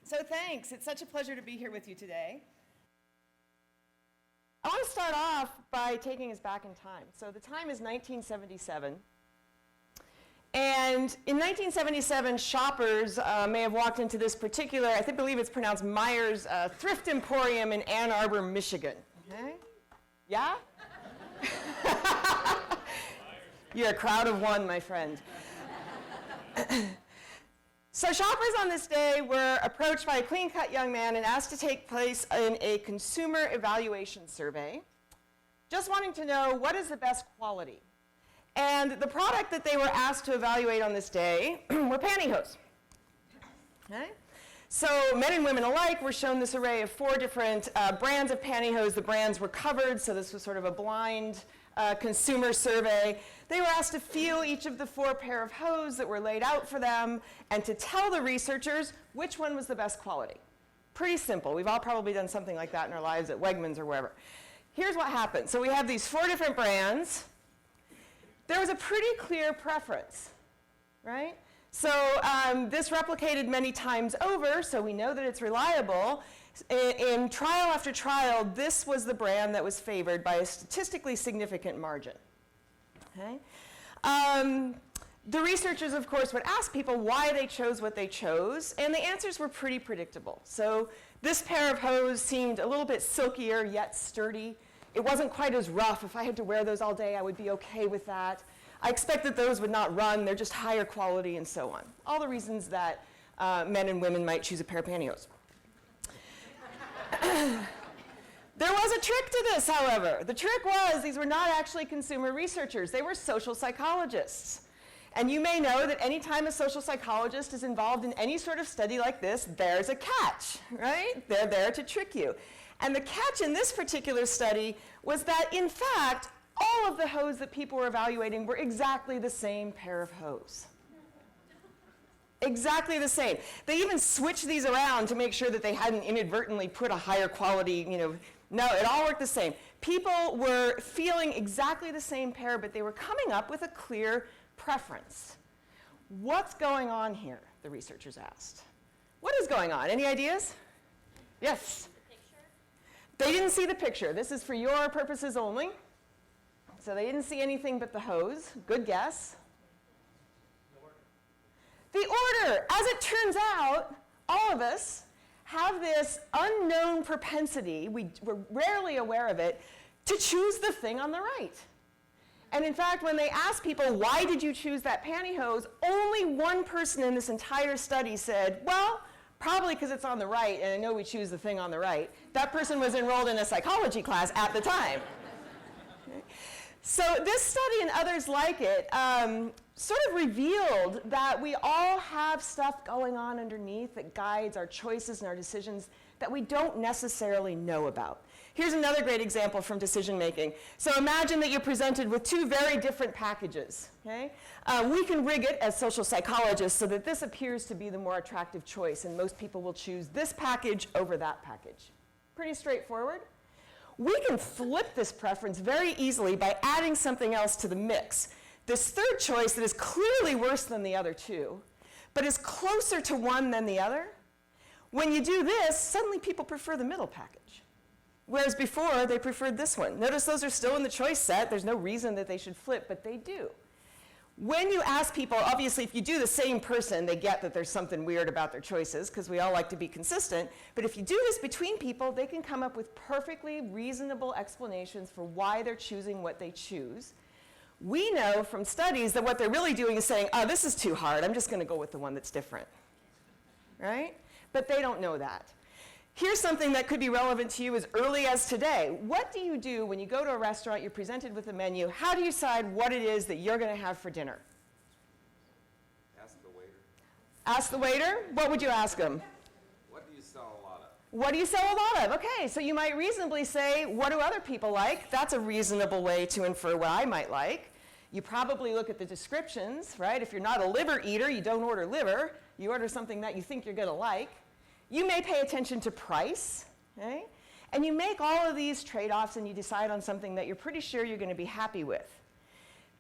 So thanks. It's such a pleasure to be here with you today. I want to start off by taking us back in time. So the time is 1977. And in 1977, shoppers may have walked into this particular, I believe it's pronounced Myers Thrift Emporium in Ann Arbor, Michigan. Okay? Yeah? You're a crowd of one, my friend. So shoppers on this day were approached by a clean-cut young man and asked to take place in a consumer evaluation survey, just wanting to know what is the best quality. And the product that they were asked to evaluate on this day were pantyhose. Okay? So men and women alike were shown this array of 4 different brands of pantyhose. The brands were covered, so this was sort of a blind consumer survey. They were asked to feel each of the 4 pair of hose that were laid out for them and to tell the researchers which one was the best quality. Pretty simple. We've all probably done something like that in our lives at Wegmans or wherever. Here's what happened. So we have these 4 different brands. There was a pretty clear preference, right? So this replicated many times over, so we know that it's reliable. In trial after trial, this was the brand that was favored by a statistically significant margin. Okay? The researchers, of course, would ask people why they chose what they chose, and the answers were pretty predictable. So this pair of hose seemed a little bit silkier, yet sturdy. It wasn't quite as rough. If I had to wear those all day, I would be okay with that. I expect that those would not run. They're just higher quality and so on. All the reasons that men and women might choose a pair of pantyhose. There was a trick to this, however. The trick was these were not actually consumer researchers. They were social psychologists. And you may know that anytime a social psychologist is involved in any sort of study like this, there's a catch, right? They're there to trick you. And the catch in this particular study was that, in fact, all of the hose that people were evaluating were exactly the same pair of hose. Exactly the same. They even switched these around to make sure that they hadn't inadvertently put a higher quality, no, it all worked the same. People were feeling exactly the same pair, but they were coming up with a clear preference. What's going on here? The researchers asked. What is going on? Any ideas? Yes? They didn't see the picture. This is for your purposes only. So they didn't see anything but the hose. Good guess. The order. As it turns out, all of us have this unknown propensity, we're rarely aware of it, to choose the thing on the right. And in fact, when they asked people, why did you choose that pantyhose, only one person in this entire study said, well, probably because it's on the right, and I know we choose the thing on the right. That person was enrolled in a psychology class at the time. Okay. So this study and others like it sort of revealed that we all have stuff going on underneath that guides our choices and our decisions that we don't necessarily know about. Here's another great example from decision making. So imagine that you're presented with 2 very different packages. Okay? We can rig it as social psychologists so that this appears to be the more attractive choice, and most people will choose this package over that package. Pretty straightforward. We can flip this preference very easily by adding something else to the mix. This third choice that is clearly worse than the other 2, but is closer to one than the other. When you do this, suddenly people prefer the middle package. Whereas before, they preferred this one. Notice those are still in the choice set. There's no reason that they should flip, but they do. When you ask people, obviously, if you do the same person, they get that there's something weird about their choices, because we all like to be consistent. But if you do this between people, they can come up with perfectly reasonable explanations for why they're choosing what they choose. We know from studies that what they're really doing is saying, oh, this is too hard. I'm just going to go with the one that's different. Right? But they don't know that. Here's something that could be relevant to you as early as today. What do you do when you go to a restaurant, you're presented with a menu? How do you decide what it is that you're going to have for dinner? Ask the waiter. Ask the waiter? What would you ask them? What do you sell a lot of? What do you sell a lot of? Okay, so you might reasonably say, what do other people like? That's a reasonable way to infer what I might like. You probably look at the descriptions, right? If you're not a liver eater, you don't order liver. You order something that you think you're going to like. You may pay attention to price, okay? And you make all of these trade-offs and you decide on something that you're pretty sure you're going to be happy with.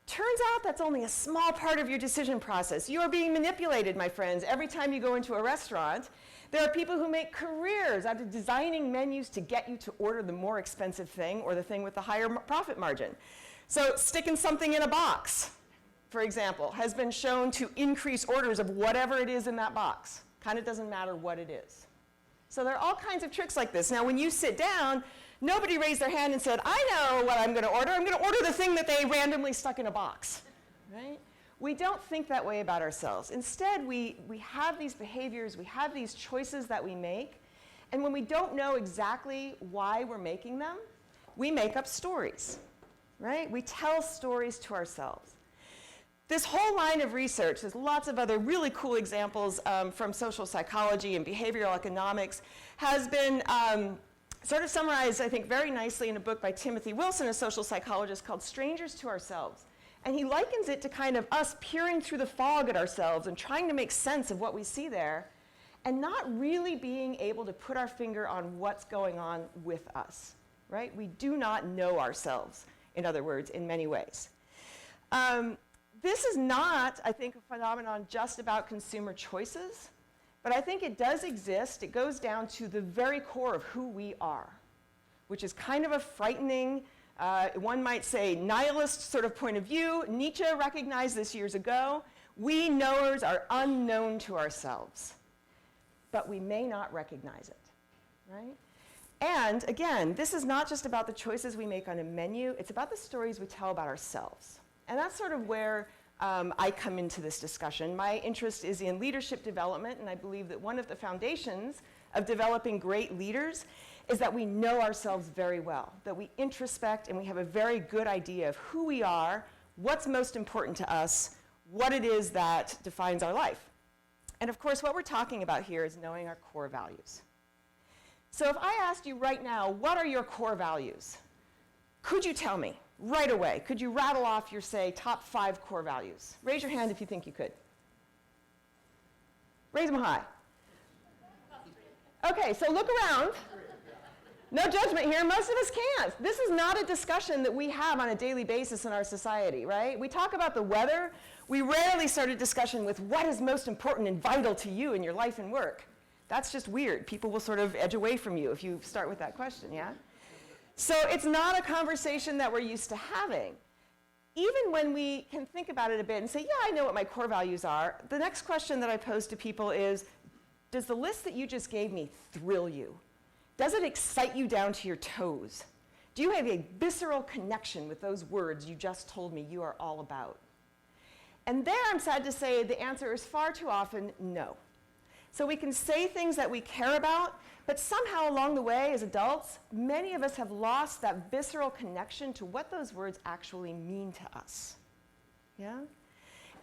Turns out that's only a small part of your decision process. You are being manipulated, my friends. Every time you go into a restaurant, there are people who make careers out of designing menus to get you to order the more expensive thing or the thing with the higher profit margin. So sticking something in a box, for example, has been shown to increase orders of whatever it is in that box. Kind of doesn't matter what it is. So there are all kinds of tricks like this. Now, when you sit down, nobody raised their hand and said, I know what I'm going to order. I'm going to order the thing that they randomly stuck in a box, right? We don't think that way about ourselves. Instead, we have these behaviors, we have these choices that we make, and when we don't know exactly why we're making them, we make up stories, right? We tell stories to ourselves. This whole line of research, there's lots of other really cool examples from social psychology and behavioral economics, has been sort of summarized, I think, very nicely in a book by Timothy Wilson, a social psychologist, called Strangers to Ourselves. And he likens it to kind of us peering through the fog at ourselves and trying to make sense of what we see there and not really being able to put our finger on what's going on with us, right? We do not know ourselves, in other words, in many ways. This is not, I think, a phenomenon just about consumer choices, but I think it does exist. It goes down to the very core of who we are, which is kind of a frightening, one might say, nihilist sort of point of view. Nietzsche recognized this years ago. We knowers are unknown to ourselves, but we may not recognize it, right? And again, this is not just about the choices we make on a menu. It's about the stories we tell about ourselves. And that's sort of where I come into this discussion. My interest is in leadership development, and I believe that one of the foundations of developing great leaders is that we know ourselves very well, that we introspect and we have a very good idea of who we are, what's most important to us, what it is that defines our life. And of course, what we're talking about here is knowing our core values. So if I asked you right now, what are your core values? Could you tell me? Right away, could you rattle off your, say, top 5 core values? Raise your hand if you think you could. Raise them high. Okay, so look around. No judgment here, most of us can't. This is not a discussion that we have on a daily basis in our society, right? We talk about the weather. We rarely start a discussion with what is most important and vital to you in your life and work. That's just weird. People will sort of edge away from you if you start with that question, yeah? So it's not a conversation that we're used to having. Even when we can think about it a bit and say, yeah, I know what my core values are, the next question that I pose to people is, does the list that you just gave me thrill you? Does it excite you down to your toes? Do you have a visceral connection with those words you just told me you are all about? And there, I'm sad to say, the answer is far too often no. So we can say things that we care about, but somehow along the way, as adults, many of us have lost that visceral connection to what those words actually mean to us. Yeah?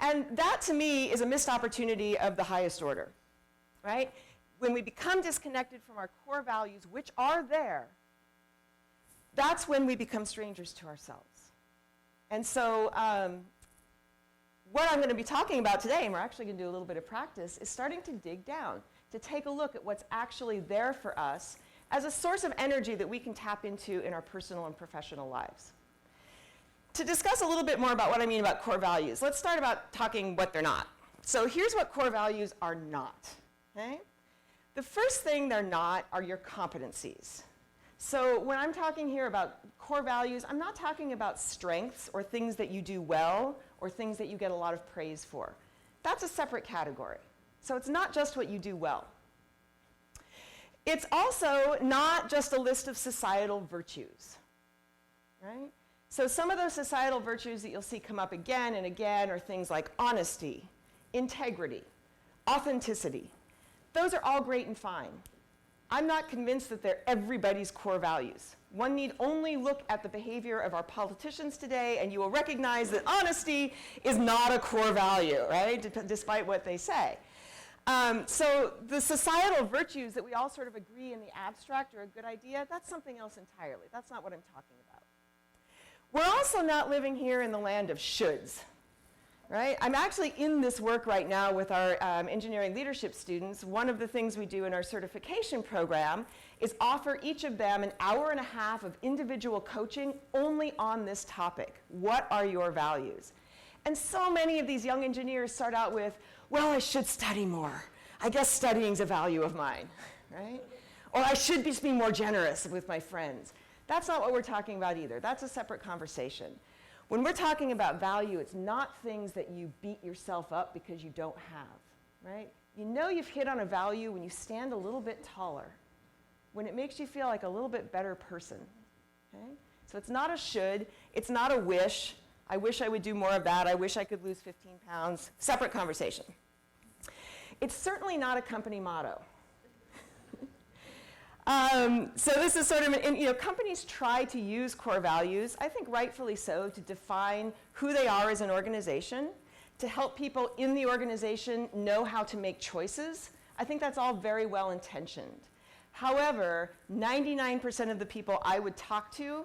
And that, to me, is a missed opportunity of the highest order, right? When we become disconnected from our core values, which are there, that's when we become strangers to ourselves. And so what I'm going to be talking about today, and we're actually going to do a little bit of practice, is starting to dig down, to take a look at what's actually there for us as a source of energy that we can tap into in our personal and professional lives. To discuss a little bit more about what I mean about core values, let's start about talking what they're not. So here's what core values are not, okay? The first thing they're not are your competencies. So when I'm talking here about core values, I'm not talking about strengths or things that you do well or things that you get a lot of praise for. That's a separate category. So it's not just what you do well. It's also not just a list of societal virtues, right? So some of those societal virtues that you'll see come up again and again are things like honesty, integrity, authenticity. Those are all great and fine. I'm not convinced that they're everybody's core values. One need only look at the behavior of our politicians today and you will recognize that honesty is not a core value, right? Despite what they say. So the societal virtues that we all sort of agree in the abstract are a good idea, that's something else entirely. That's not what I'm talking about. We're also not living here in the land of shoulds. right? I'm actually in this work right now with our engineering leadership students. One of the things we do in our certification program is offer each of them an hour and a half of individual coaching only on this topic. What are your values? And so many of these young engineers start out with, well, I should study more. I guess studying's a value of mine, right? Or I should just be more generous with my friends. That's not what we're talking about either. That's a separate conversation. When we're talking about value, it's not things that you beat yourself up because you don't have, right? You know you've hit on a value when you stand a little bit taller, when it makes you feel like a little bit better person, okay? So it's not a should, it's not a wish. I wish I would do more of that. I wish I could lose 15 pounds. Separate conversation. It's certainly not a company motto. So this is sort of, companies try to use core values, I think rightfully so, to define who they are as an organization, to help people in the organization know how to make choices. I think that's all very well intentioned. However, 99% of the people I would talk to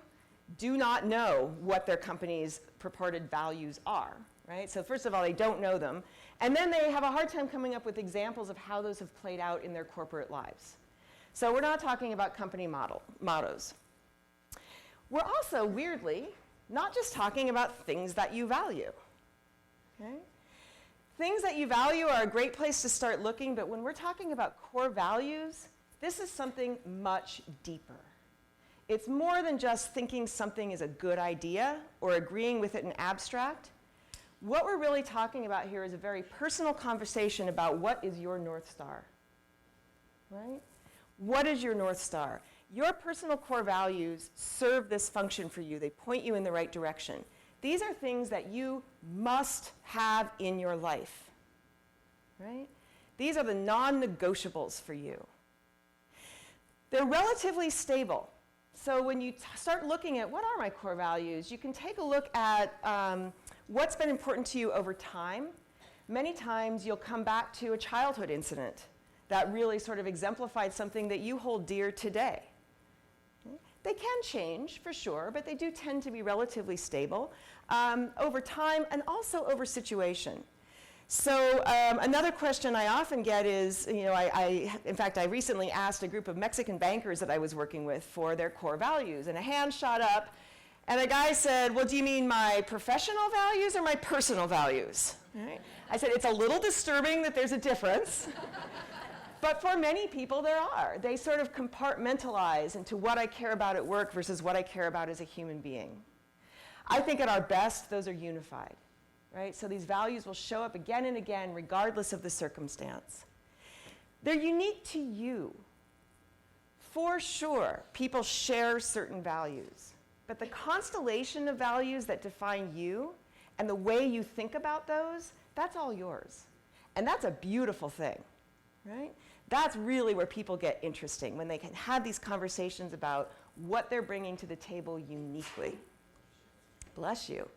do not know what their company's purported values are, right? So first of all, they don't know them. And then they have a hard time coming up with examples of how those have played out in their corporate lives. So we're not talking about company mottos. We're also, weirdly, not just talking about things that you value, okay? Things that you value are a great place to start looking, but when we're talking about core values, this is something much deeper. It's more than just thinking something is a good idea or agreeing with it in abstract. What we're really talking about here is a very personal conversation about what is your North Star, right? What is your North Star? Your personal core values serve this function for you. They point you in the right direction. These are things that you must have in your life, right? These are the non-negotiables for you. They're relatively stable. So when you start looking at what are my core values, you can take a look at what's been important to you over time. Many times you'll come back to a childhood incident that really sort of exemplified something that you hold dear today. Okay? They can change, for sure, but they do tend to be relatively stable over time and also over situation. So another question I often get is, in fact, I recently asked a group of Mexican bankers that I was working with for their core values, and a hand shot up, and a guy said, well, do you mean my professional values or my personal values? Right? I said, it's a little disturbing that there's a difference. But for many people, there are. They sort of compartmentalize into what I care about at work versus what I care about as a human being. I think at our best, those are unified, right? So these values will show up again and again, regardless of the circumstance. They're unique to you. For sure, people share certain values. But the constellation of values that define you and the way you think about those, that's all yours. And that's a beautiful thing, right? That's really where people get interesting, when they can have these conversations about what they're bringing to the table uniquely. Bless you.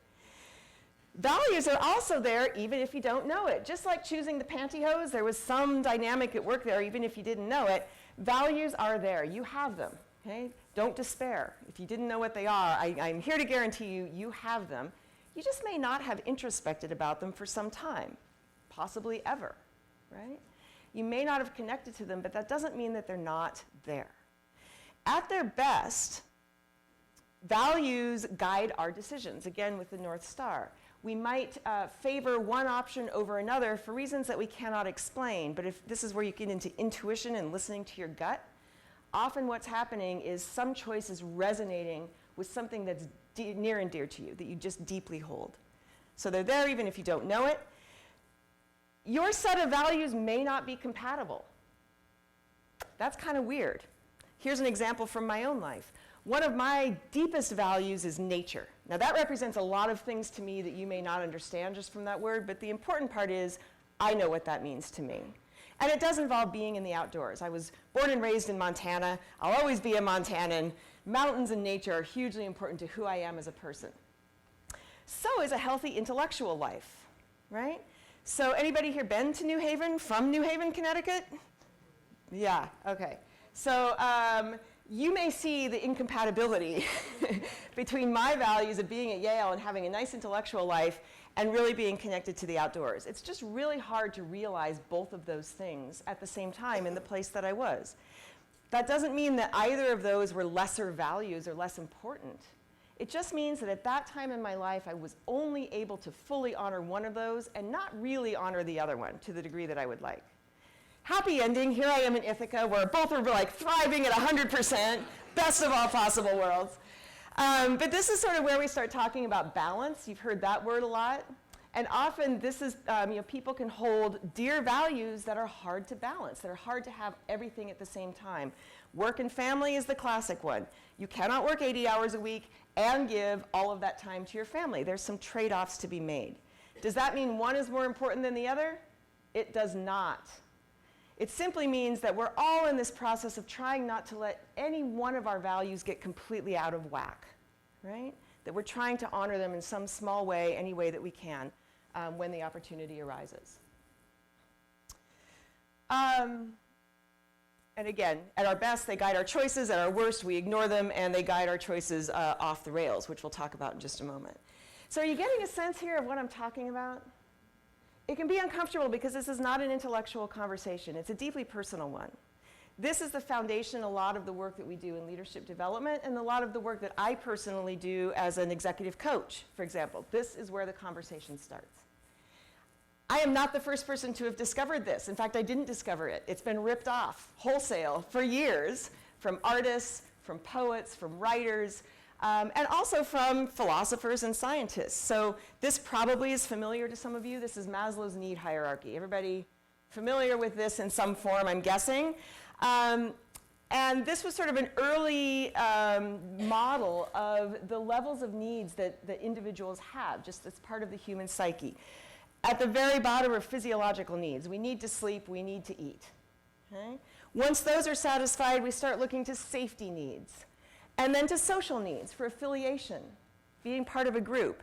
Values are also there even if you don't know it. Just like choosing the pantyhose, there was some dynamic at work there even if you didn't know it. Values are there. You have them, okay? Don't despair. If you didn't know what they are, I'm here to guarantee you, you have them. You just may not have introspected about them for some time, possibly ever, right? You may not have connected to them, but that doesn't mean that they're not there. At their best, values guide our decisions, again with the North Star. We might favor one option over another for reasons that we cannot explain, but if this is where you get into intuition and listening to your gut, often what's happening is some choice is resonating with something that's near and dear to you, that you just deeply hold. So they're there even if you don't know it. Your set of values may not be compatible. That's kind of weird. Here's an example from my own life. One of my deepest values is nature. Now that represents a lot of things to me that you may not understand just from that word, but the important part is I know what that means to me. And it does involve being in the outdoors. I was born and raised in Montana. I'll always be a Montanan. Mountains and nature are hugely important to who I am as a person. So is a healthy intellectual life, right? So anybody here been to New Haven, from New Haven, Connecticut? Yeah, okay. So you may see the incompatibility between my values of being at Yale and having a nice intellectual life and really being connected to the outdoors. It's just really hard to realize both of those things at the same time in the place that I was. That doesn't mean that either of those were lesser values or less important. It just means that at that time in my life, I was only able to fully honor one of those and not really honor the other one to the degree that I would like. Happy ending, here I am in Ithaca, where both are like thriving at 100%, best of all possible worlds. But this is sort of where we start talking about balance. You've heard that word a lot. And often this is, people can hold dear values that are hard to balance, that are hard to have everything at the same time. Work and family is the classic one. You cannot work 80 hours a week and give all of that time to your family. There's some trade-offs to be made. Does that mean one is more important than the other? It does not. It simply means that we're all in this process of trying not to let any one of our values get completely out of whack, right? That we're trying to honor them in some small way, any way that we can, when the opportunity arises. And again, at our best, they guide our choices. At our worst, we ignore them, and they guide our choices off the rails, which we'll talk about in just a moment. So are you getting a sense here of what I'm talking about? It can be uncomfortable because this is not an intellectual conversation. It's a deeply personal one. This is the foundation, a lot of the work that we do in leadership development and a lot of the work that I personally do as an executive coach, for example. This is where the conversation starts. I am not the first person to have discovered this. In fact, I didn't discover it. It's been ripped off wholesale for years from artists, from poets, from writers, and also from philosophers and scientists. So this probably is familiar to some of you. This is Maslow's need hierarchy. Everybody familiar with this in some form, I'm guessing. And this was sort of an early model of the levels of needs that individuals have, just as part of the human psyche. At the very bottom are physiological needs. We need to sleep, we need to eat. Okay? Once those are satisfied, we start looking to safety needs. And then to social needs for affiliation, being part of a group.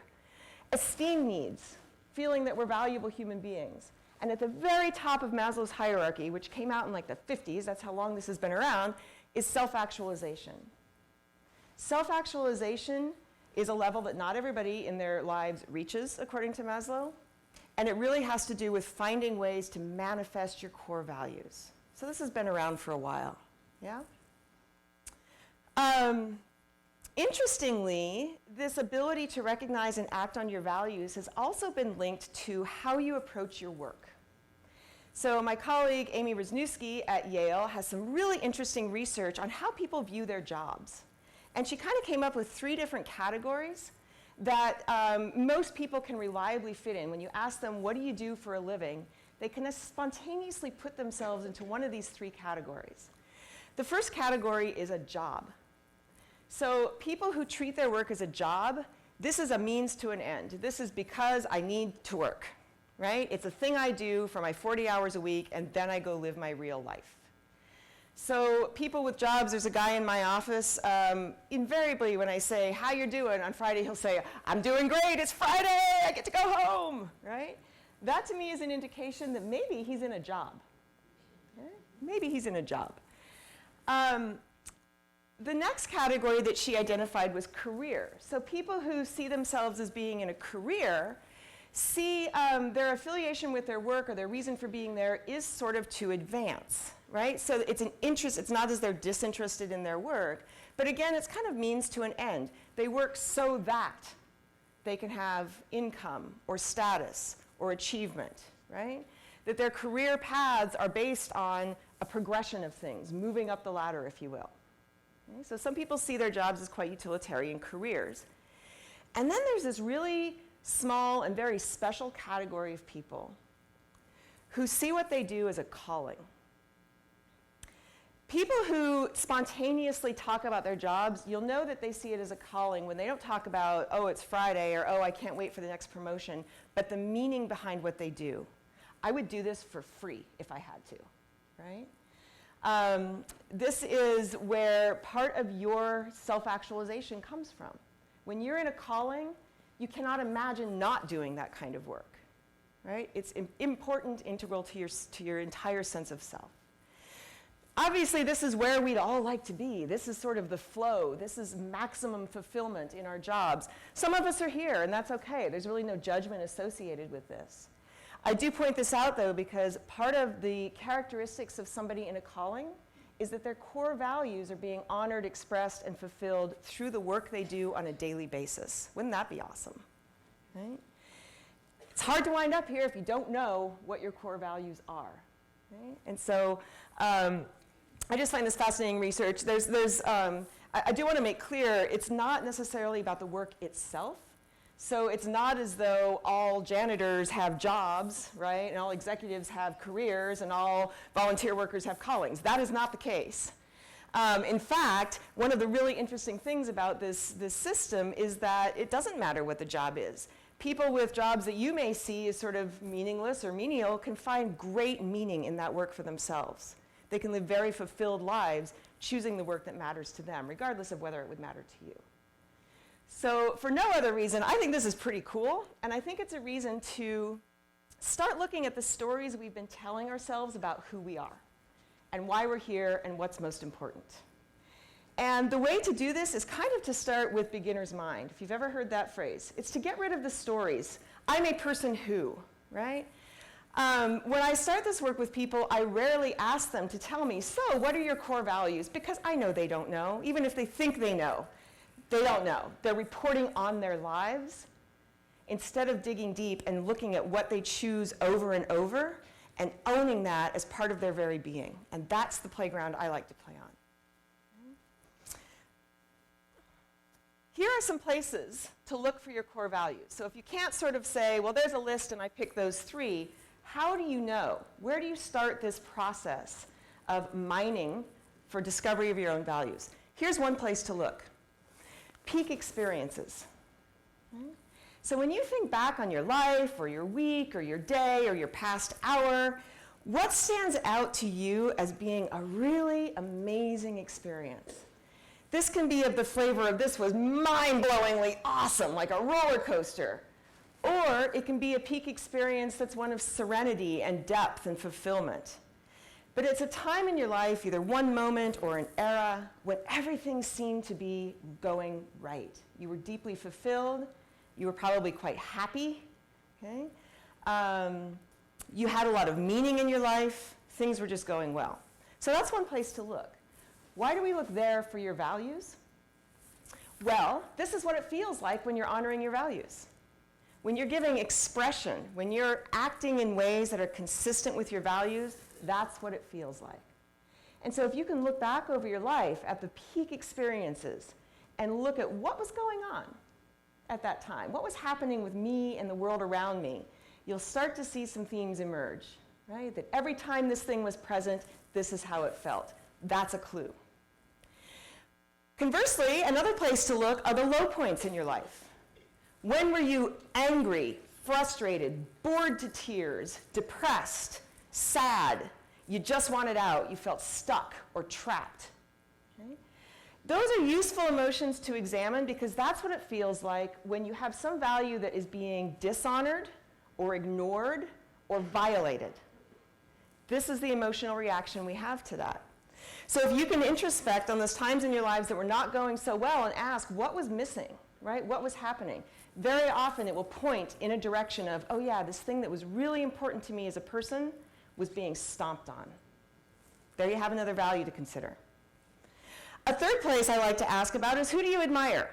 Esteem needs, feeling that we're valuable human beings. And at the very top of Maslow's hierarchy, which came out in like the 50s, that's how long this has been around, is self-actualization. Self-actualization is a level that not everybody in their lives reaches, according to Maslow. And it really has to do with finding ways to manifest your core values. So this has been around for a while, yeah? Interestingly, this ability to recognize and act on your values has also been linked to how you approach your work. So my colleague, Amy Wisniewski at Yale, has some really interesting research on how people view their jobs. And she kind of came up with 3 different categories that most people can reliably fit in. When you ask them, what do you do for a living, they can spontaneously put themselves into one of these 3 categories. The first category is a job. So people who treat their work as a job, this is a means to an end. This is because I need to work, right? It's a thing I do for my 40 hours a week, and then I go live my real life. So people with jobs, there's a guy in my office, invariably when I say, how you doing? On Friday he'll say, I'm doing great, it's Friday, I get to go home, right? That to me is an indication that maybe he's in a job. Okay? Maybe he's in a job. The next category that she identified was career. So people who see themselves as being in a career see their affiliation with their work or their reason for being there is sort of to advance, right? So it's an interest, it's not as they're disinterested in their work, but again, it's kind of means to an end. They work so that they can have income or status or achievement, right? That their career paths are based on a progression of things, moving up the ladder, if you will. Okay? So some people see their jobs as quite utilitarian careers. And then there's this really small and very special category of people who see what they do as a calling. People who spontaneously talk about their jobs, you'll know that they see it as a calling when they don't talk about, oh, it's Friday, or oh, I can't wait for the next promotion, but the meaning behind what they do. I would do this for free if I had to, right? This is where part of your self-actualization comes from. When you're in a calling, you cannot imagine not doing that kind of work, right? It's important, integral to your entire sense of self. Obviously, this is where we'd all like to be. This is sort of the flow. This is maximum fulfillment in our jobs. Some of us are here, and that's okay. There's really no judgment associated with this. I do point this out, though, because part of the characteristics of somebody in a calling is that their core values are being honored, expressed, and fulfilled through the work they do on a daily basis. Wouldn't that be awesome? Right? It's hard to wind up here if you don't know what your core values are. Right? And so I just find this fascinating research. I do want to make clear, it's not necessarily about the work itself. So it's not as though all janitors have jobs, right? And all executives have careers and all volunteer workers have callings. That is not the case. In fact, one of the really interesting things about this system is that it doesn't matter what the job is. People with jobs that you may see as sort of meaningless or menial can find great meaning in that work for themselves. They can live very fulfilled lives choosing the work that matters to them, regardless of whether it would matter to you. So for no other reason, I think this is pretty cool, and I think it's a reason to start looking at the stories we've been telling ourselves about who we are and why we're here and what's most important. And the way to do this is kind of to start with beginner's mind, if you've ever heard that phrase. It's to get rid of the stories. I'm a person who, right? When I start this work with people, I rarely ask them to tell me, so what are your core values? Because I know they don't know, even if they think they know. They don't know. They're reporting on their lives instead of digging deep and looking at what they choose over and over and owning that as part of their very being. And that's the playground I like to play on. Here are some places to look for your core values. So if you can't sort of say, well, there's a list and I pick those 3, how do you know? Where do you start this process of mining for discovery of your own values? Here's one place to look. Peak experiences. So when you think back on your life or your week or your day or your past hour, what stands out to you as being a really amazing experience? This can be of the flavor of this was mind-blowingly awesome, like a roller coaster. Or it can be a peak experience that's one of serenity and depth and fulfillment. But it's a time in your life, either one moment or an era, when everything seemed to be going right. You were deeply fulfilled. You were probably quite happy. Okay? You had a lot of meaning in your life. Things were just going well. So that's one place to look. Why do we look there for your values? Well, this is what it feels like when you're honoring your values. When you're giving expression, when you're acting in ways that are consistent with your values, that's what it feels like. And so if you can look back over your life at the peak experiences and look at what was going on at that time, what was happening with me and the world around me, you'll start to see some themes emerge, right? That every time this thing was present, this is how it felt. That's a clue. Conversely, another place to look are the low points in your life. When were you angry, frustrated, bored to tears, depressed, sad, you just wanted out, you felt stuck or trapped? Okay? Those are useful emotions to examine because that's what it feels like when you have some value that is being dishonored or ignored or violated. This is the emotional reaction we have to that. So if you can introspect on those times in your lives that were not going so well and ask what was missing, right? What was happening? Very often it will point in a direction of, oh yeah, this thing that was really important to me as a person was being stomped on. There you have another value to consider. A third place I like to ask about is who do you admire,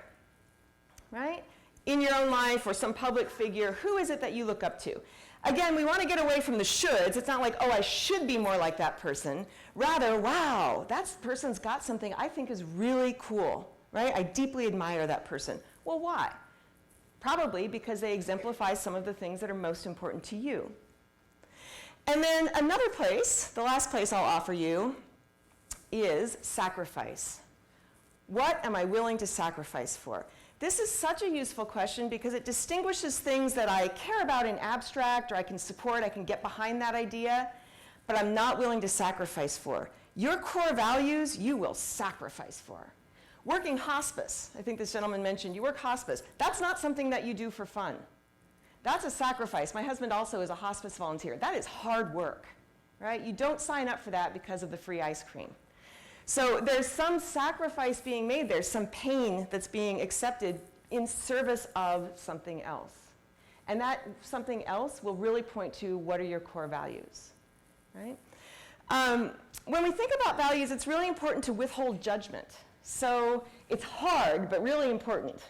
right? In your own life or some public figure, who is it that you look up to? Again, we want to get away from the shoulds. It's not like, oh, I should be more like that person. Rather, wow, that person's got something I think is really cool, right? I deeply admire that person. Well, why? Probably because they exemplify some of the things that are most important to you. And then another place, the last place I'll offer you, is sacrifice. What am I willing to sacrifice for? This is such a useful question because it distinguishes things that I care about in abstract or I can support, I can get behind that idea, but I'm not willing to sacrifice for. Your core values, you will sacrifice for. Working hospice, I think this gentleman mentioned, you work hospice. That's not something that you do for fun. That's a sacrifice. My husband also is a hospice volunteer. That is hard work. right? You don't sign up for that because of the free ice cream. So there's some sacrifice being made there, some pain that's being accepted in service of something else. And that something else will really point to what are your core values, right? When we think about values, it's really important to withhold judgment. So it's hard, but really important.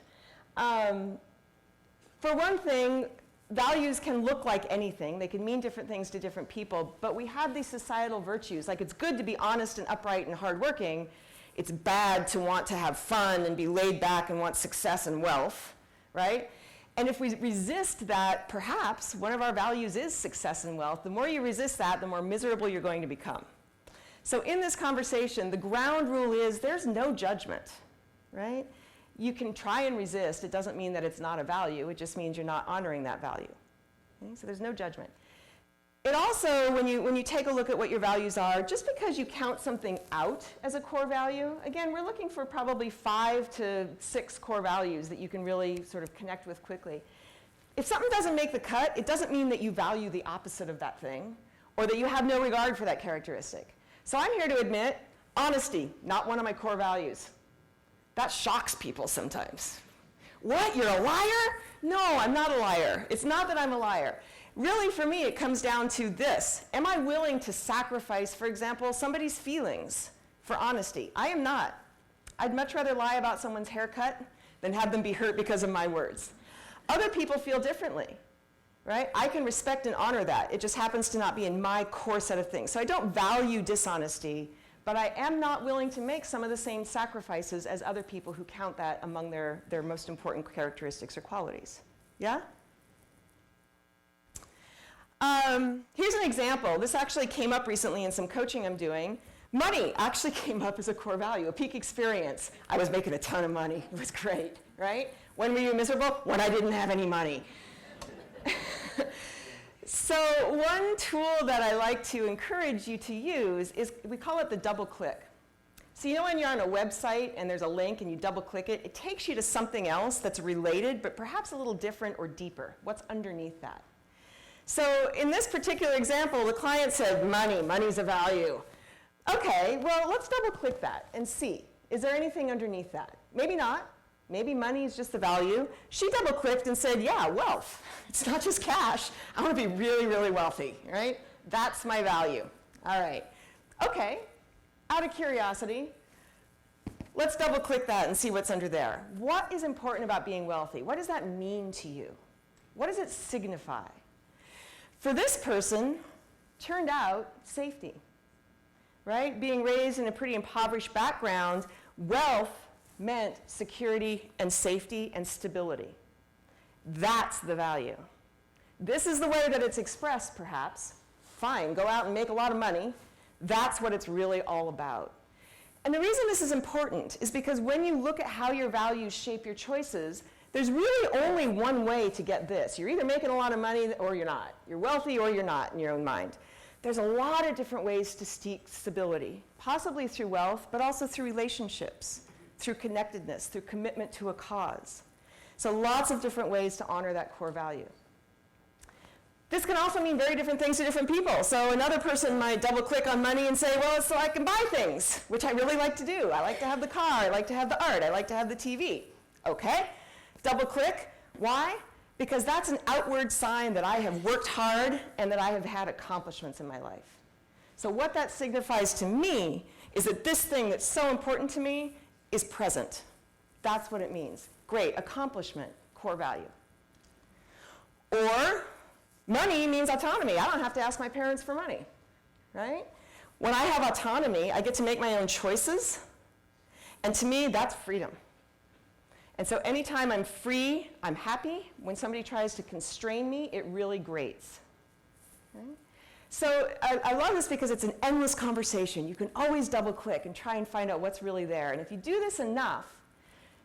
For one thing, values can look like anything. They can mean different things to different people, but we have these societal virtues. Like, it's good to be honest and upright and hardworking. It's bad to want to have fun and be laid back and want success and wealth, right? And if we resist that, perhaps one of our values is success and wealth. The more you resist that, the more miserable you're going to become. So in this conversation, the ground rule is there's no judgment, right? You can try and resist. It doesn't mean that it's not a value. It just means you're not honoring that value. Okay? So there's no judgment. It also, when you take a look at what your values are, just because you count something out as a core value, again, we're looking for probably 5 to 6 core values that you can really sort of connect with quickly. If something doesn't make the cut, it doesn't mean that you value the opposite of that thing or that you have no regard for that characteristic. So I'm here to admit, honesty, not one of my core values. That shocks people sometimes. What, you're a liar? No, I'm not a liar. It's not that I'm a liar. Really, for me, it comes down to this. Am I willing to sacrifice, for example, somebody's feelings for honesty? I am not. I'd much rather lie about someone's haircut than have them be hurt because of my words. Other people feel differently, right? I can respect and honor that. It just happens to not be in my core set of things. So I don't value dishonesty, but I am not willing to make some of the same sacrifices as other people who count that among their most important characteristics or qualities. Yeah? Here's an example. This actually came up recently in some coaching I'm doing. Money actually came up as a core value, a peak experience. I was making a ton of money. It was great, right? When were you miserable? When I didn't have any money. So one tool that I like to encourage you to use is, we call it the double click. So you know when you're on a website and there's a link and you double click it, it takes you to something else that's related, but perhaps a little different or deeper. What's underneath that? So in this particular example, the client said, money's a value. Okay, well, let's double click that and see. Is there anything underneath that? Maybe not. Maybe money is just the value. She double clicked and said, yeah, wealth. It's not just cash. I want to be really, really wealthy, right? That's my value. All right. Okay, out of curiosity, let's double click that and see what's under there. What is important about being wealthy? What does that mean to you? What does it signify? For this person, turned out safety, right? Being raised in a pretty impoverished background, wealth meant security and safety and stability. That's the value. This is the way that it's expressed, perhaps. Fine, go out and make a lot of money. That's what it's really all about. And the reason this is important is because when you look at how your values shape your choices, there's really only one way to get this. You're either making a lot of money or you're not. You're wealthy or you're not in your own mind. There's a lot of different ways to seek stability, possibly through wealth, but also through relationships, through connectedness, through commitment to a cause. So lots of different ways to honor that core value. This can also mean very different things to different people. So another person might double click on money and say, well, it's so I can buy things, which I really like to do. I like to have the car, I like to have the art, I like to have the TV. Okay, double click. Why? Because that's an outward sign that I have worked hard and that I have had accomplishments in my life. So what that signifies to me is that this thing that's so important to me is present. That's what it means. Great, accomplishment, core value. Or money means autonomy. I don't have to ask my parents for money, right? When I have autonomy, I get to make my own choices, and to me, that's freedom. And so anytime I'm free, I'm happy. When somebody tries to constrain me, it really grates. Okay? So I love this because it's an endless conversation. You can always double click and try and find out what's really there. And if you do this enough,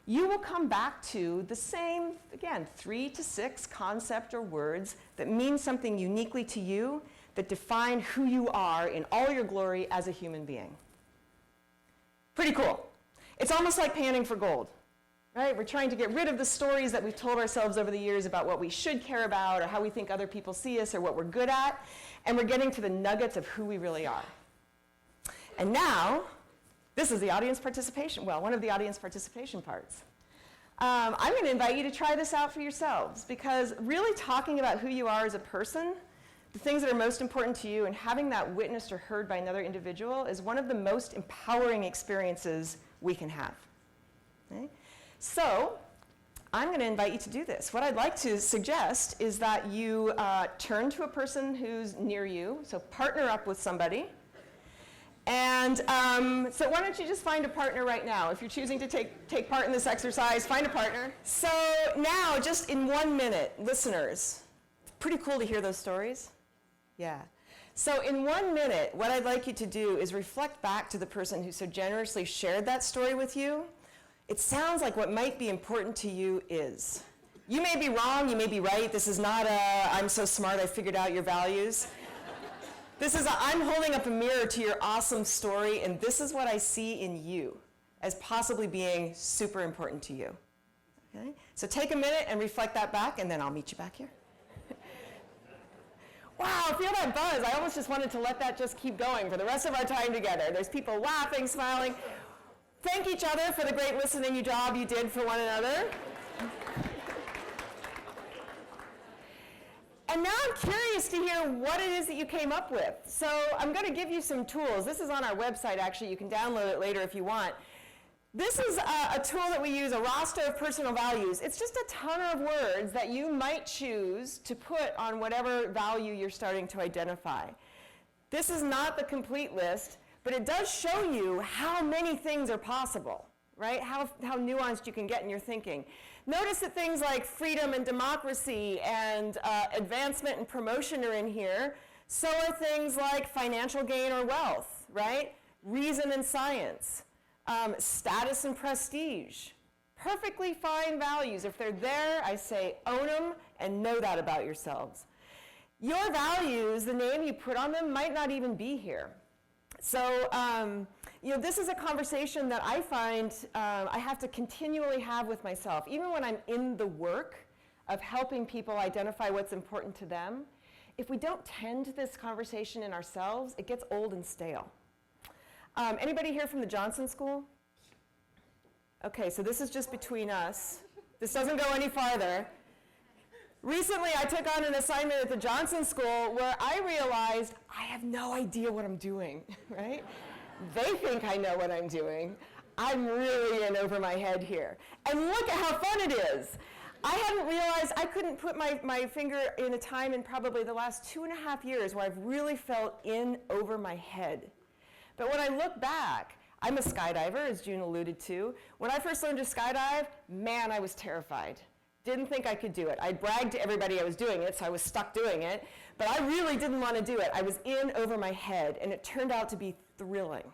you will come back to the same, again, 3 to 6 concept or words that mean something uniquely to you, that define who you are in all your glory as a human being. Pretty cool. It's almost like panning for gold. right? We're trying to get rid of the stories that we've told ourselves over the years about what we should care about or how we think other people see us or what we're good at, and we're getting to the nuggets of who we really are. And now, this is the audience participation, well, one of the audience participation parts. I'm going to invite you to try this out for yourselves, because really talking about who you are as a person, the things that are most important to you, and having that witnessed or heard by another individual is one of the most empowering experiences we can have. Okay? So, I'm going to invite you to do this. What I'd like to suggest is that you turn to a person who's near you, so partner up with somebody. And so why don't you just find a partner right now? If you're choosing to take part in this exercise, find a partner. So now, just in 1 minute, listeners, pretty cool to hear those stories. Yeah. So in 1 minute, what I'd like you to do is reflect back to the person who so generously shared that story with you. It sounds like what might be important to you is. You may be wrong, you may be right. This is not a, I'm so smart, I figured out your values. This is I'm holding up a mirror to your awesome story, and this is what I see in you as possibly being super important to you. Okay? So take a minute and reflect that back, and then I'll meet you back here. Wow, feel that buzz. I almost just wanted to let that just keep going for the rest of our time together. There's people laughing, smiling. Thank each other for the great listening job you did for one another. And now I'm curious to hear what it is that you came up with. So I'm going to give you some tools. This is on our website, actually. You can download it later if you want. This is a tool that we use, a roster of personal values. It's just a ton of words that you might choose to put on whatever value you're starting to identify. This is not the complete list, but it does show you how many things are possible, right? How nuanced you can get in your thinking. Notice that things like freedom and democracy and advancement and promotion are in here. So are things like financial gain or wealth, right? Reason and science, status and prestige. Perfectly fine values. If they're there, I say own them and know that about yourselves. Your values, the name you put on them, might not even be here. So, this is a conversation that I find I have to continually have with myself. Even when I'm in the work of helping people identify what's important to them, if we don't tend to this conversation in ourselves, it gets old and stale. Anybody here from the Johnson School? Okay, so this is just between us. This doesn't go any farther. Recently, I took on an assignment at the Johnson School where I realized I have no idea what I'm doing, right? They think I know what I'm doing. I'm really in over my head here. And look at how fun it is. I hadn't realized I couldn't put my finger in a time in probably the last 2.5 years where I've really felt in over my head. But when I look back, I'm a skydiver, as June alluded to. When I first learned to skydive, man, I was terrified. Didn't think I could do it. I bragged to everybody I was doing it, so I was stuck doing it. But I really didn't want to do it. I was in over my head, and it turned out to be thrilling.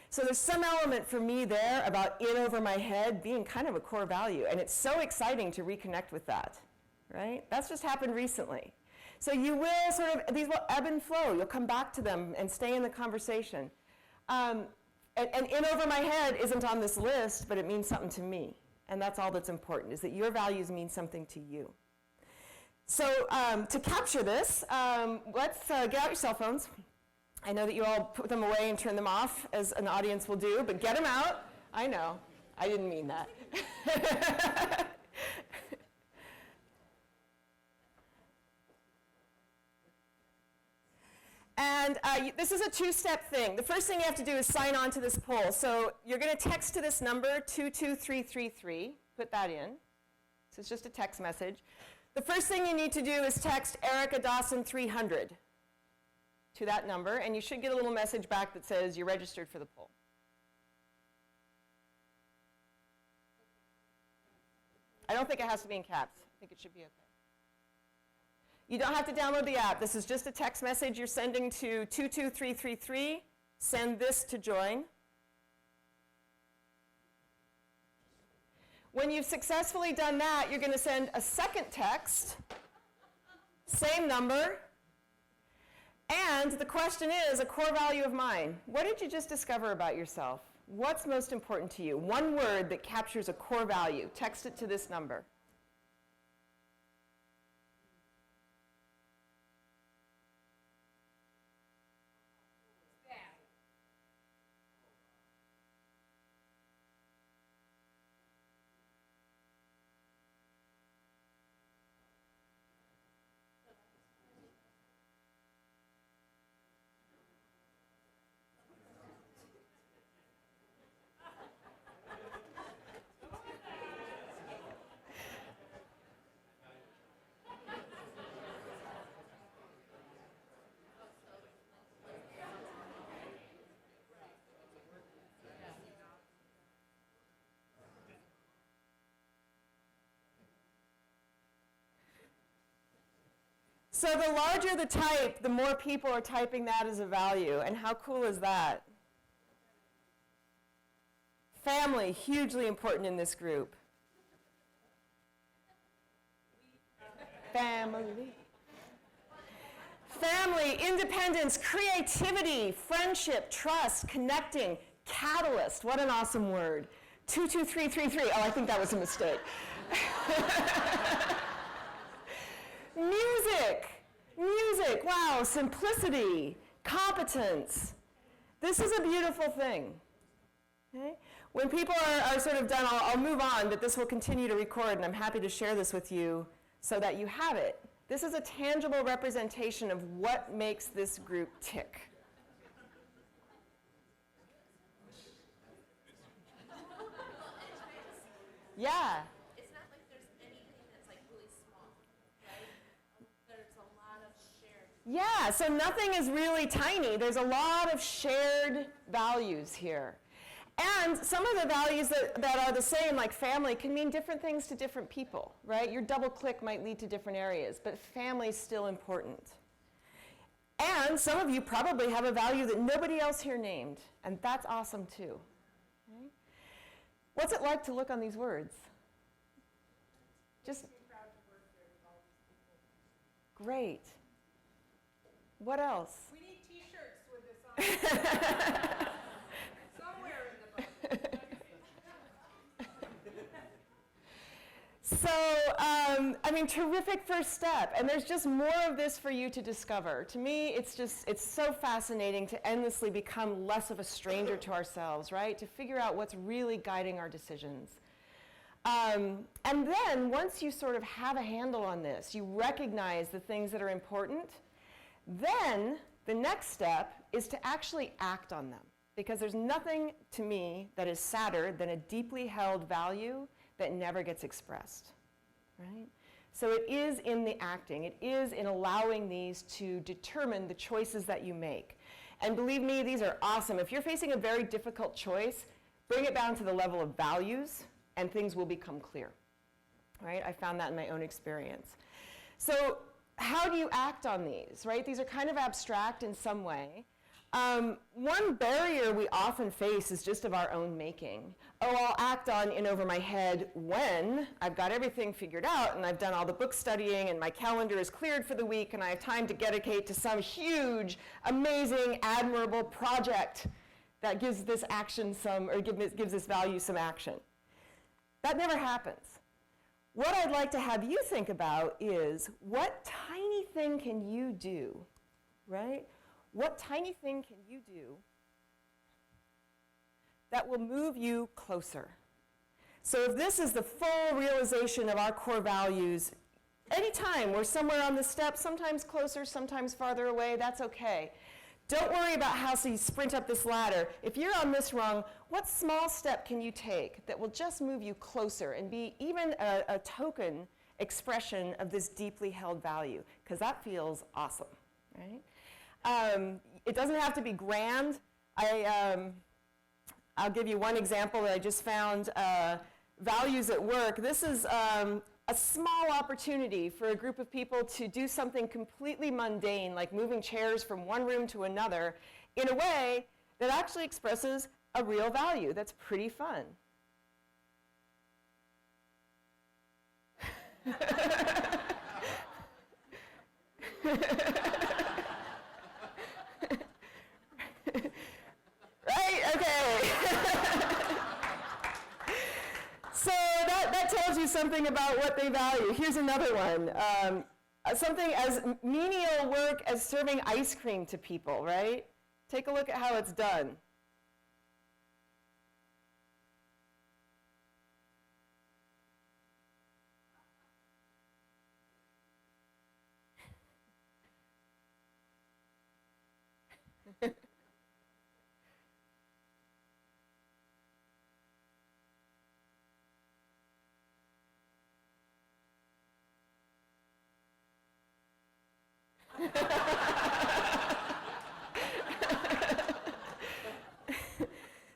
So there's some element for me there about in over my head being kind of a core value, and it's so exciting to reconnect with that, right? That's just happened recently. So you will these will ebb and flow. You'll come back to them and stay in the conversation. And in over my head isn't on this list, but it means something to me. And that's all that's important, is that your values mean something to you. So to capture this, let's get out your cell phones. I know that you all put them away and turn them off, as an audience will do, but get them out. I know. I didn't mean that. And this is a two-step thing. The first thing you have to do is sign on to this poll. So you're going to text to this number, 22333. Put that in. So it's just a text message. The first thing you need to do is text Erica Dawson 300 to that number, and you should get a little message back that says you're registered for the poll. I don't think it has to be in caps. I think it should be okay. You don't have to download the app. This is just a text message you're sending to 22333. Send this to join. When you've successfully done that, you're going to send a second text, same number, and the question is, a core value of mine. What did you just discover about yourself? What's most important to you? One word that captures a core value. Text it to this number. So the larger the type, the more people are typing that as a value. And how cool is that? Family, hugely important in this group. Family. Family, independence, creativity, friendship, trust, connecting, catalyst. What an awesome word. 22333. Oh, I think that was a mistake. Music, wow, simplicity, competence. This is a beautiful thing. Okay? When people are sort of done, I'll move on, but this will continue to record, and I'm happy to share this with you so that you have it. This is a tangible representation of what makes this group tick. Yeah. It's not like there's anything that's like really small, right? There's a lot of shared. Yeah, so nothing is really tiny. There's a lot of shared values here. And some of the values that are the same, like family, can mean different things to different people, right? Your double click might lead to different areas, but family is still important. And some of you probably have a value that nobody else here named, and that's awesome too. Okay? What's it like to look on these words? Just great. What else? We need t-shirts with this on. Somewhere in the book. So, I mean, terrific first step. And there's just more of this for you to discover. To me, it's so fascinating to endlessly become less of a stranger to ourselves, right? To figure out what's really guiding our decisions. And then, once you sort of have a handle on this, you recognize the things that are important, then the next step is to actually act on them. Because there's nothing to me that is sadder than a deeply held value that never gets expressed, right? So it is in the acting, it is in allowing these to determine the choices that you make. And believe me, these are awesome. If you're facing a very difficult choice, bring it down to the level of values and things will become clear, right? I found that in my own experience. So how do you act on these, right? These are kind of abstract in some way. One barrier we often face is just of our own making. Oh, I'll act on in over my head when I've got everything figured out and I've done all the book studying and my calendar is cleared for the week and I have time to dedicate to some huge, amazing, admirable project that gives this action some, or gives this value some action. That never happens. What I'd like to have you think about is what tiny thing can you do, right? What tiny thing can you do that will move you closer? So if this is the full realization of our core values, anytime we're somewhere on the step, sometimes closer, sometimes farther away, that's okay. Don't worry about how you sprint up this ladder. If you're on this rung, what small step can you take that will just move you closer and be even a token expression of this deeply held value? Because that feels awesome, right? It doesn't have to be grand. I'll give you one example that I just found, values at work. This is a small opportunity for a group of people to do something completely mundane, like moving chairs from one room to another, in a way that actually expresses a real value. That's pretty fun. Right? Okay. So that tells you something about what they value. Here's another one. Something as menial work as serving ice cream to people, right? Take a look at how it's done.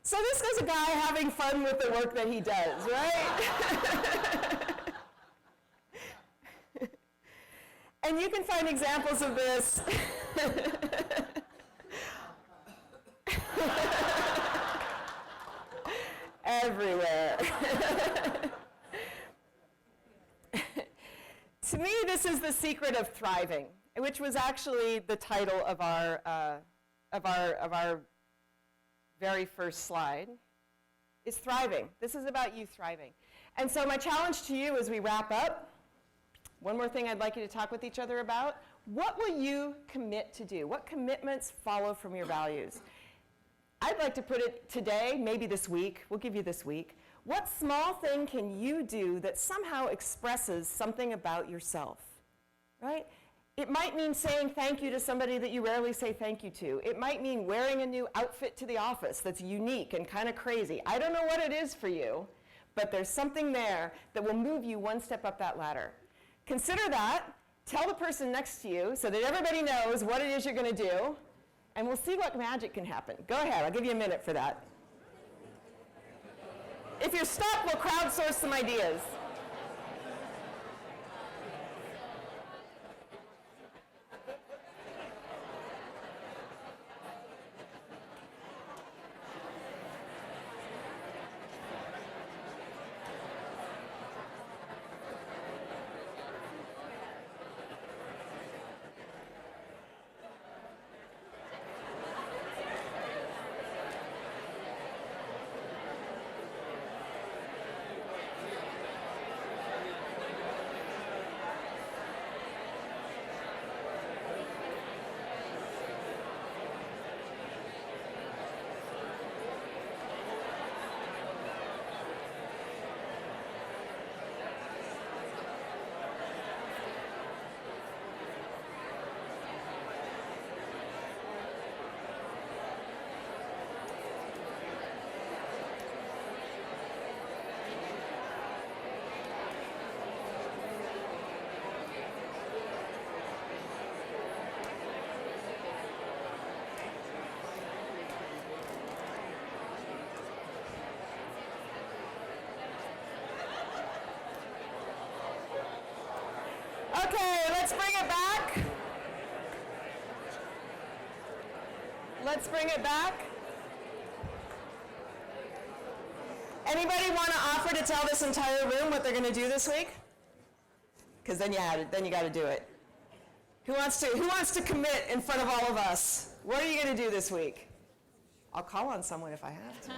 So this is a guy having fun with the work that he does, right? And you can find examples of this. Everywhere. To me, this is the secret of thriving, which was actually the title of our very first slide, is thriving. This is about you thriving. And so my challenge to you as we wrap up, one more thing I'd like you to talk with each other about. What will you commit to do? What commitments follow from your values? I'd like to put it today, maybe this week. We'll give you this week. What small thing can you do that somehow expresses something about yourself, right? It might mean saying thank you to somebody that you rarely say thank you to. It might mean wearing a new outfit to the office that's unique and kind of crazy. I don't know what it is for you, but there's something there that will move you one step up that ladder. Consider that. Tell the person next to you so that everybody knows what it is you're going to do, and we'll see what magic can happen. Go ahead. I'll give you a minute for that. If you're stuck, we'll crowdsource some ideas. Okay, let's bring it back. Let's bring it back. Anybody want to offer to tell this entire room what they're going to do this week? Because then you got to do it. Who wants to commit in front of all of us? What are you going to do this week? I'll call on someone if I have to.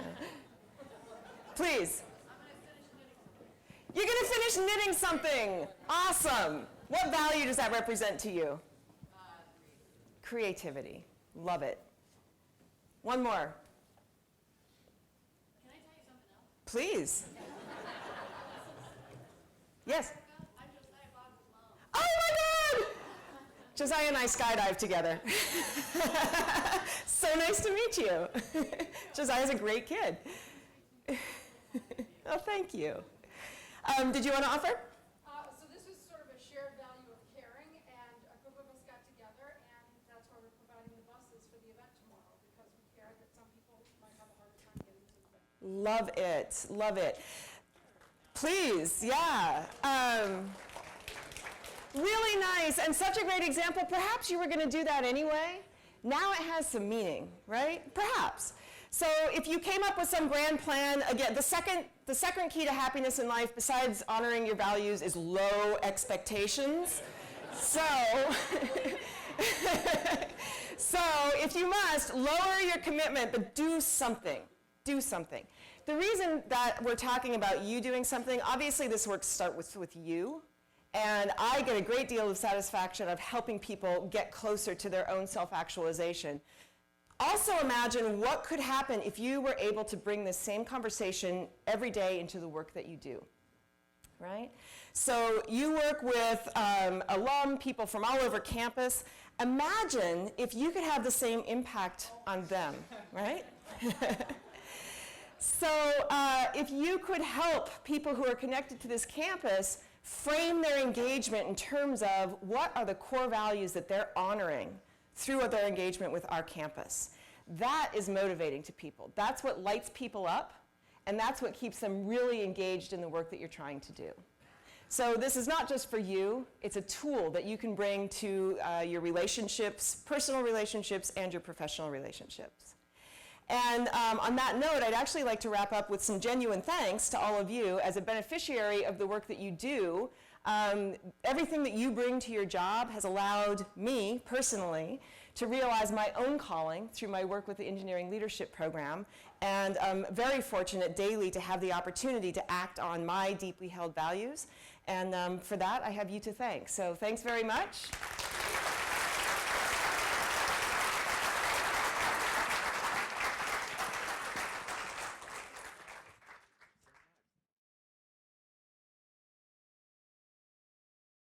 Please. You're going to finish knitting something. Awesome. What value does that represent to you? Creativity. Love it. One more. Can I tell you something else? Please. Yes. I'm Josiah Bob's mom. Oh my God! Josiah and I skydive together. So nice to meet you. Josiah's a great kid. Oh, thank you. Did you want to offer? So this is sort of a shared value of caring, and a group of us got together, and that's why we're providing the buses for the event tomorrow, because we care that some people might have a harder time getting to the event. Love it. Love it. Please, yeah. Really nice and such a great example. Perhaps you were going to do that anyway. Now it has some meaning, right? Perhaps. So if you came up with some grand plan, again, the second key to happiness in life, besides honoring your values, is low expectations. So So if you must, lower your commitment, but do something. Do something. The reason that we're talking about you doing something, obviously this work starts with you, and I get a great deal of satisfaction of helping people get closer to their own self-actualization. Also imagine what could happen if you were able to bring this same conversation every day into the work that you do, right? So you work with alum, people from all over campus. Imagine if you could have the same impact on them, right? So if you could help people who are connected to this campus frame their engagement in terms of what are the core values that they're honoring through their engagement with our campus. That is motivating to people. That's what lights people up, and that's what keeps them really engaged in the work that you're trying to do. So this is not just for you, it's a tool that you can bring to your relationships, personal relationships, and your professional relationships. And on that note, I'd actually like to wrap up with some genuine thanks to all of you as a beneficiary of the work that you do. Everything that you bring to your job has allowed me, personally, to realize my own calling through my work with the Engineering Leadership Program. And I'm very fortunate daily to have the opportunity to act on my deeply held values. And for that, I have you to thank. So thanks very much.